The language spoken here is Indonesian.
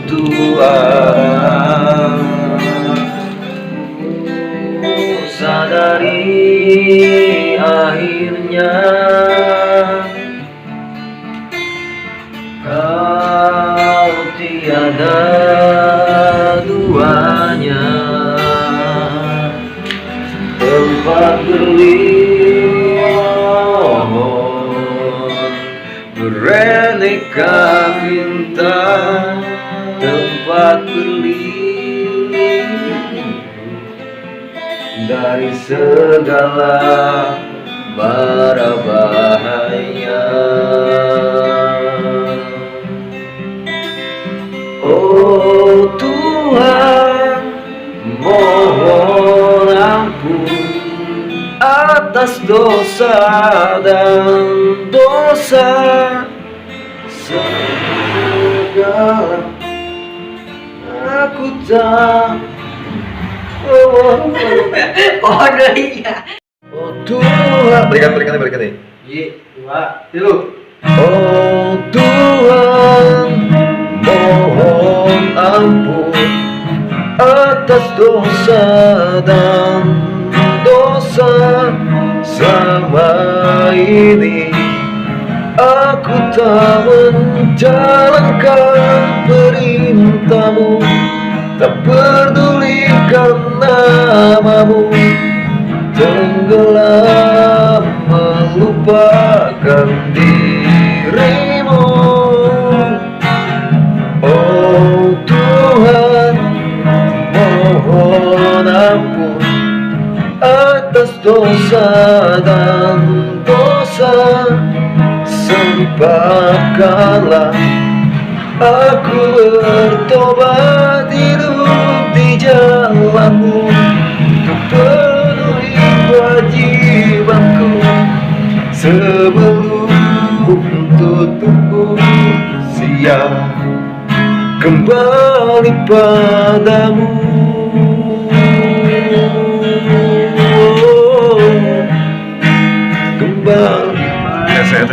Tuhan, sadari akhirnya kau tiada duanya, tempat berlindung beraneka bintang, tempat berlindung dari segala mara bahaya. Oh Tuhan, mohon ampun atas dosa dan dosa segala. Aku tak Oh iya. Oh Tuhan, berikan nih. Ye, 2, 3. Oh Tuhan, mohon ampun atas dosa dan dosa selama ini. Aku tak menjalankan perintah-Mu, tak pedulikan namamu, tenggelam melupakan dirimu. Oh Tuhan, mohon ampun atas dosa dan dosa, sempatkanlah aku bertobat, hidup di jalan-Mu, untuk penuhi kewajibanku sebelum tutup usia kembali padamu. Kembali. Ya saya